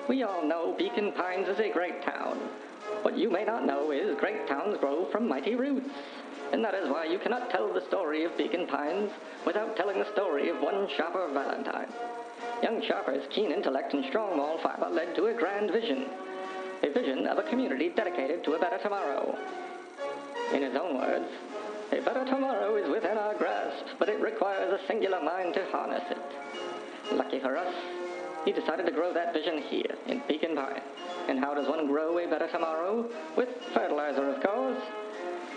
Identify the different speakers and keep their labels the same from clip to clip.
Speaker 1: We all know Beacon Pines is a great town. What you may not know is great towns grow from mighty roots. And that is why you cannot tell the story of Beacon Pines without telling the story of one shopper Valentine. Young Shopper's keen intellect and strong moral fiber led to a grand vision. A vision of a community dedicated to a better tomorrow. In his own words, a better tomorrow is within our grasp, but it requires a singular mind to harness it. Lucky for us, he decided to grow that vision here, in Beacon Pines. And how does one grow a better tomorrow? With fertilizer, of course.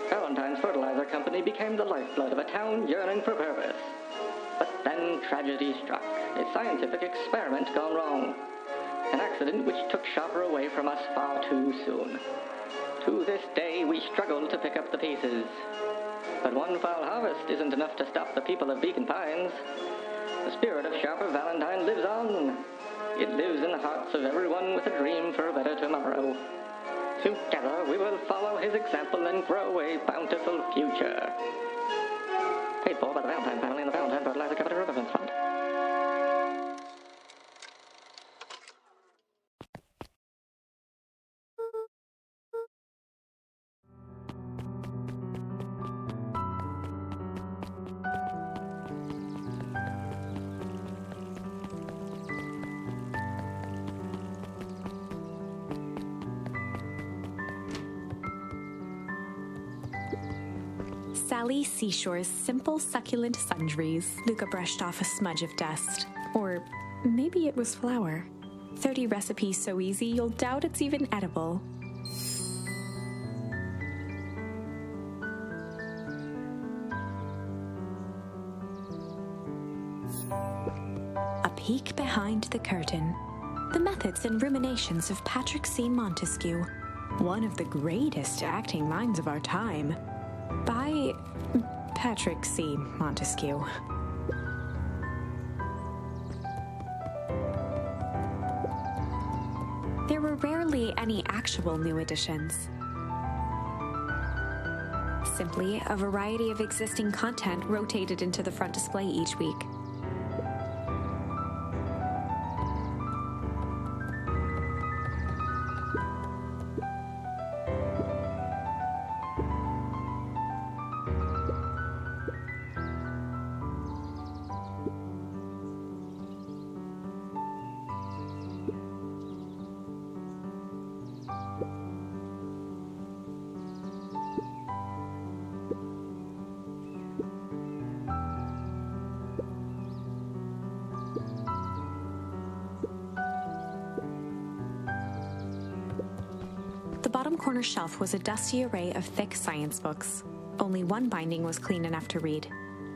Speaker 1: Valentine's Fertilizer Company became the lifeblood of a town yearning for purpose. But then tragedy struck, a scientific experiment gone wrong. An accident which took Shopper away from us far too soon. To this day, we struggle to pick up the pieces. But one foul harvest isn't enough to stop the people of Beacon Pines. The spirit of Shopper Valentine lives on. It lives in the hearts of everyone with a dream for a better tomorrow. Together, we will follow his example and grow a bountiful future. Paid for by the Valentine family and the Valentine Fertilizer Company Remembrance Fund.
Speaker 2: Sally Seashore's simple, succulent sundries. Luka brushed off a smudge of dust. Or maybe it was flour. 30 recipes so easy you'll doubt it's even edible. A peek behind the curtain. The methods and ruminations of Patrick C. Montesquieu, one of the greatest acting minds of our time. By Patrick C. Montesquieu. There were rarely any actual new additions. Simply a variety of existing content rotated into the front display each week. The bottom corner shelf was a dusty array of thick science books. Only one binding was clean enough to read: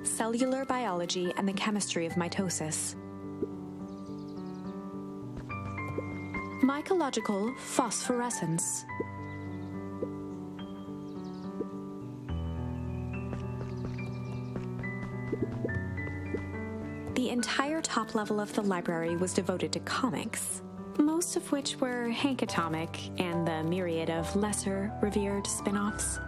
Speaker 2: Cellular Biology and the Chemistry of Mitosis. Mycological Phosphorescence. The entire top level of the library was devoted to comics, most of which were Hank Atomic and the myriad of lesser revered spin-offs.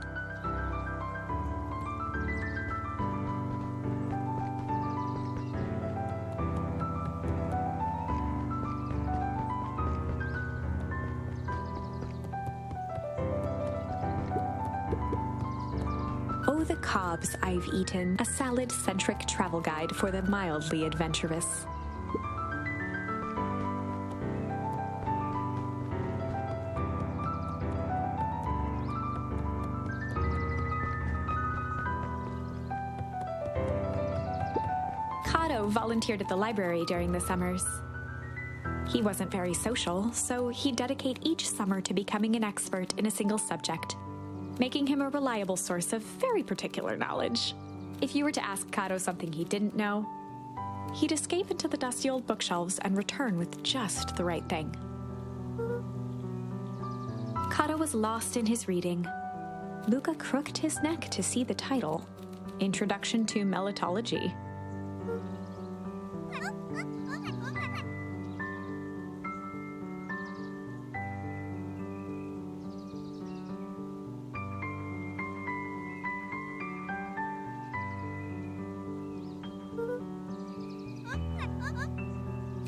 Speaker 2: Oh, the cobs I've eaten, a salad-centric travel guide for the mildly adventurous. Volunteered at the library during the summers. He wasn't very social, so he'd dedicate each summer to becoming an expert in a single subject, making him a reliable source of very particular knowledge. If you were to ask Kato something he didn't know, he'd escape into the dusty old bookshelves and return with just the right thing. Kato was lost in his reading. Luka crooked his neck to see the title, Introduction to Melitology.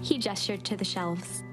Speaker 2: He gestured to the shelves.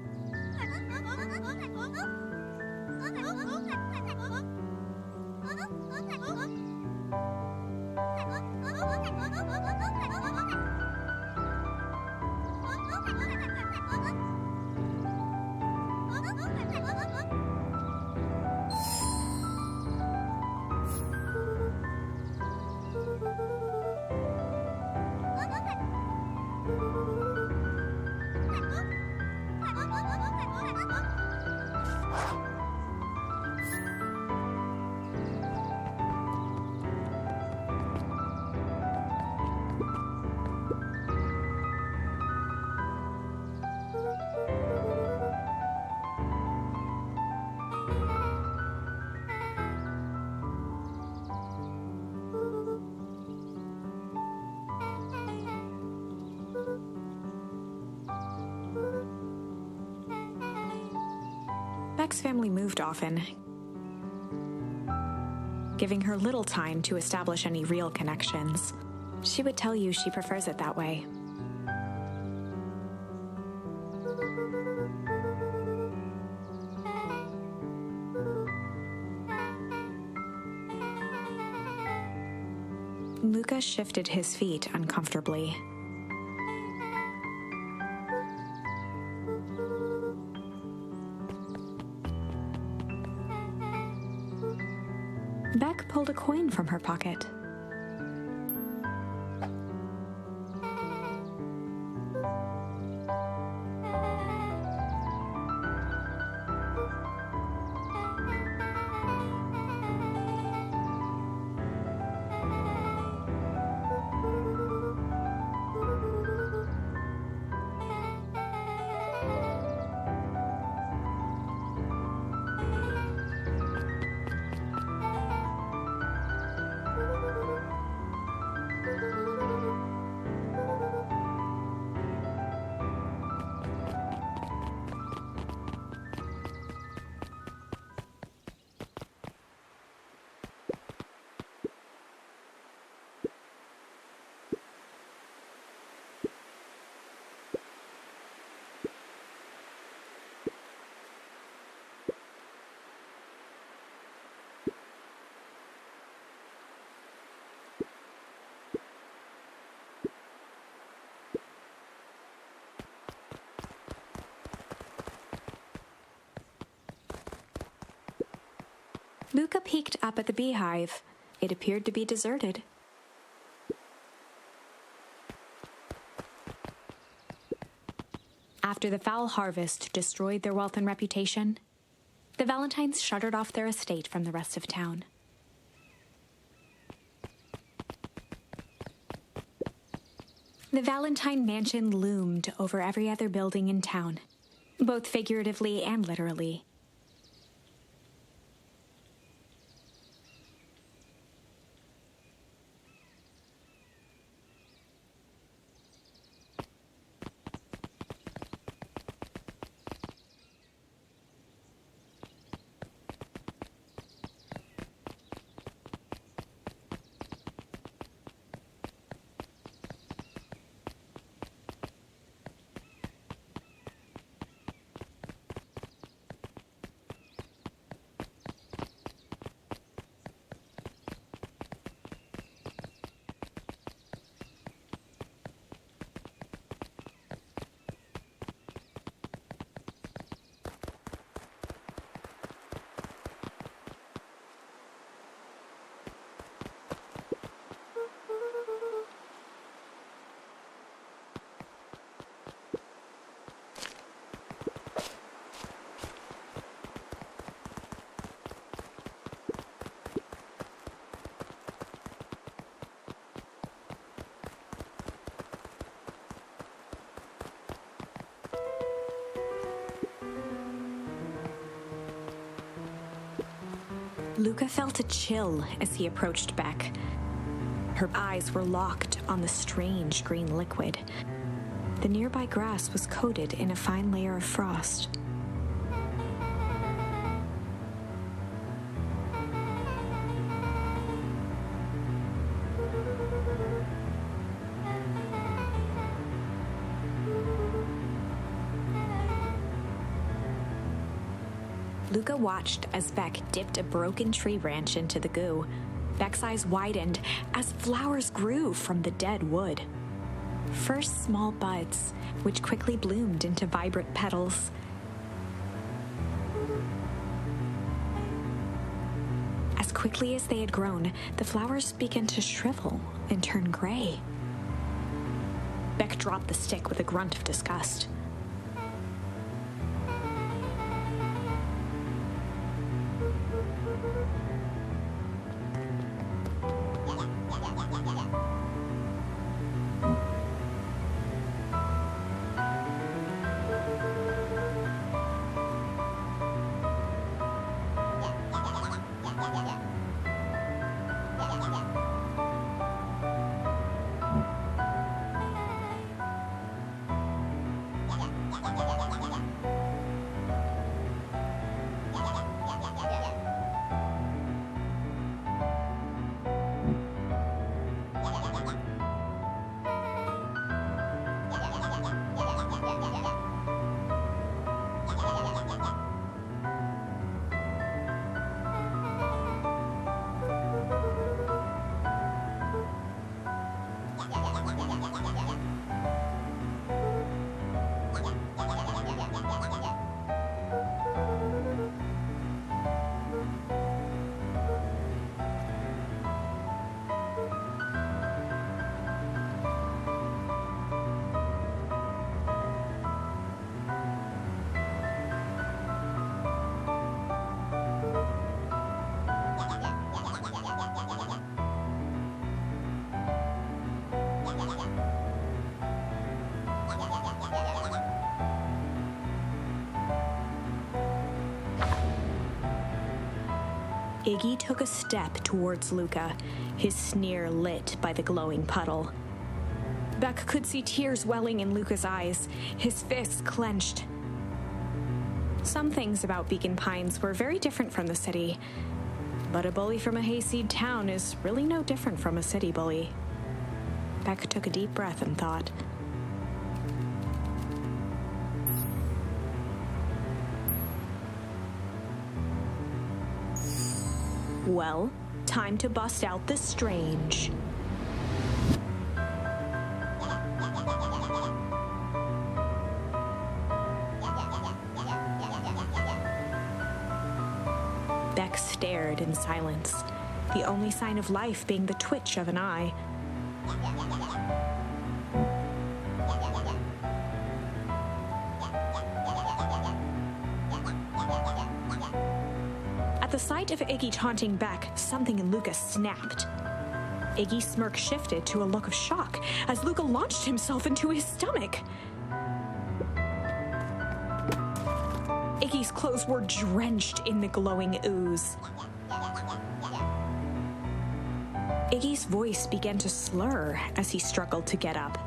Speaker 2: Beck's family moved often, giving her little time to establish any real connections. She would tell you she prefers it that way. Luka shifted his feet uncomfortably. Beck pulled a coin from her pocket. Luka peeked up at the beehive. It appeared to be deserted. After the foul harvest destroyed their wealth and reputation, the Valentines shuttered off their estate from the rest of town. The Valentine mansion loomed over every other building in town, both figuratively and literally. Luka felt a chill as he approached Beck. Her eyes were locked on the strange green liquid. The nearby grass was coated in a fine layer of frost. Luka watched as Beck dipped a broken tree branch into the goo, Beck's eyes widened as flowers grew from the dead wood. First small buds, which quickly bloomed into vibrant petals. As quickly as they had grown, the flowers began to shrivel and turn gray. Beck dropped the stick with a grunt of disgust. Iggy took a step towards Luka, his sneer lit by the glowing puddle. Beck could see tears welling in Luka's eyes, his fists clenched. Some things about Beacon Pines were very different from the city, but a bully from a hayseed town is really no different from a city bully. Beck took a deep breath and thought. Well, time to bust out the strange. Beck stared in silence, the only sign of life being the twitch of an eye. At the sight of Iggy taunting Beck, something in Luka snapped. Iggy's smirk shifted to a look of shock as Luka launched himself into his stomach. Iggy's clothes were drenched in the glowing ooze. Iggy's voice began to slur as he struggled to get up.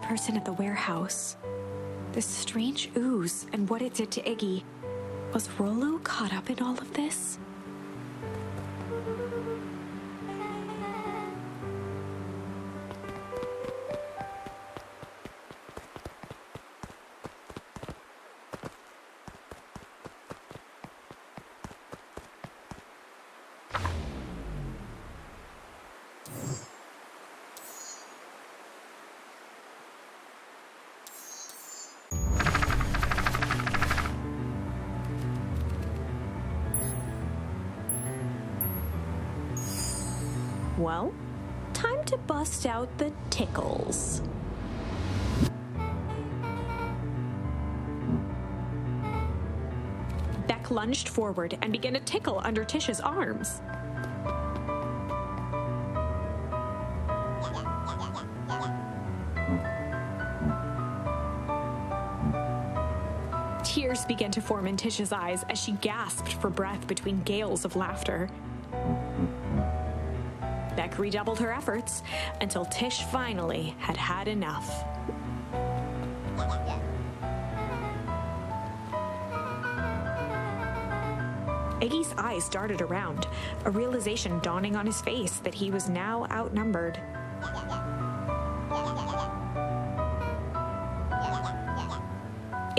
Speaker 2: Person at the warehouse. This strange ooze and what it did to Iggy. Was Rollo caught up in all of this? Well, time to bust out the tickles. Beck lunged forward and began to tickle under Tish's arms. Tears began to form in Tish's eyes as she gasped for breath between gales of laughter. Beck redoubled her efforts until Tish finally had had enough. Iggy's eyes darted around, a realization dawning on his face that he was now outnumbered.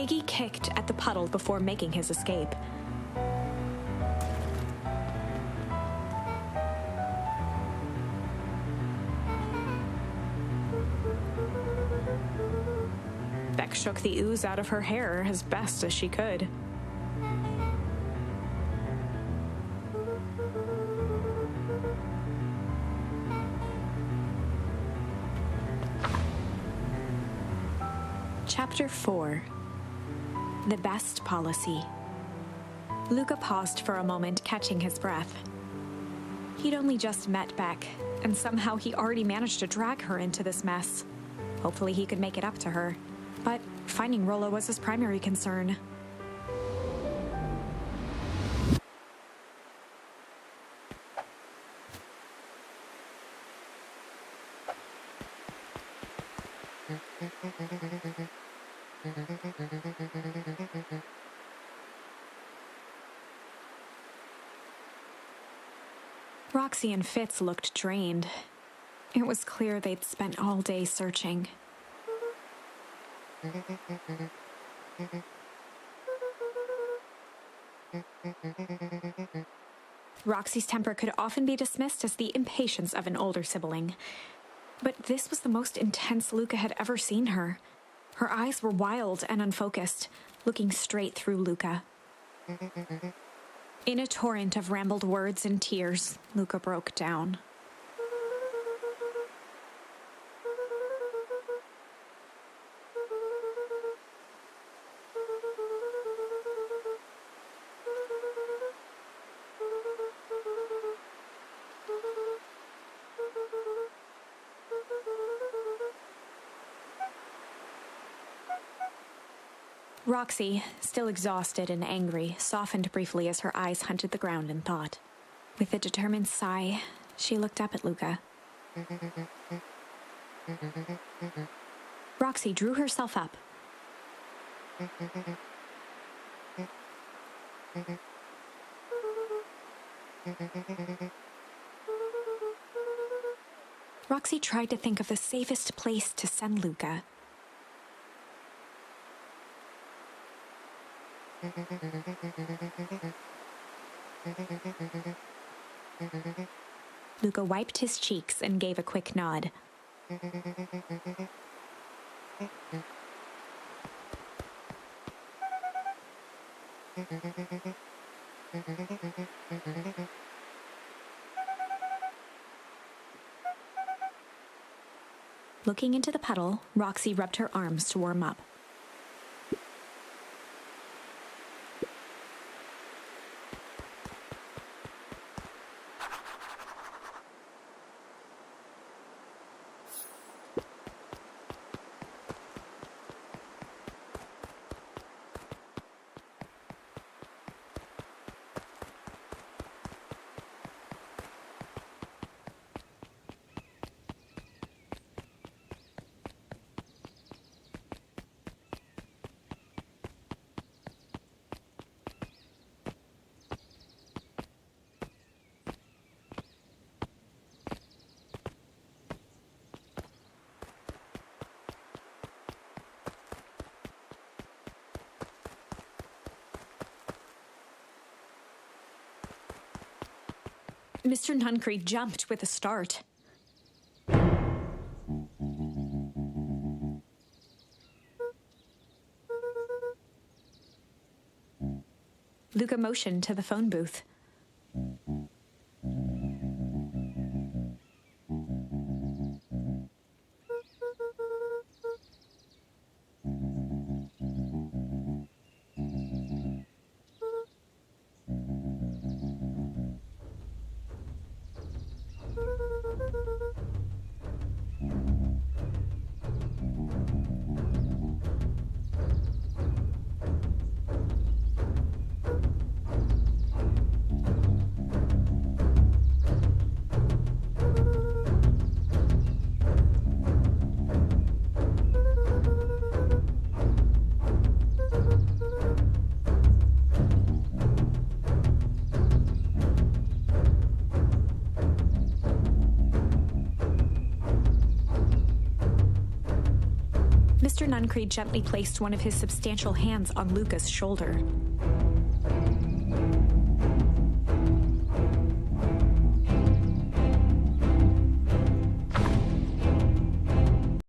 Speaker 2: Iggy kicked at the puddle before making his escape. Beck shook the ooze out of her hair as best as she could. Chapter 4. The Best Policy. Luka paused for a moment, catching his breath. He'd only just met Beck, and somehow he already managed to drag her into this mess. Hopefully he could make it up to her. But finding Rollo was his primary concern. Roxy and Fitz looked drained. It was clear they'd spent all day searching. Roxy's temper could often be dismissed as the impatience of an older sibling. But this was the most intense Luka had ever seen her. Her eyes were wild and unfocused, looking straight through Luka. In a torrent of rambled words and tears, Luka broke down. Roxy, still exhausted and angry, softened briefly as her eyes hunted the ground in thought. With a determined sigh, she looked up at Luka. Roxy drew herself up. Roxy tried to think of the safest place to send Luka. Luka wiped his cheeks and gave a quick nod. Looking into the puddle, Roxy rubbed her arms to warm up. Mr. Nuncree jumped with a start. Luka motioned to the phone booth. Mr. Nuncreed gently placed one of his substantial hands on Luka's shoulder.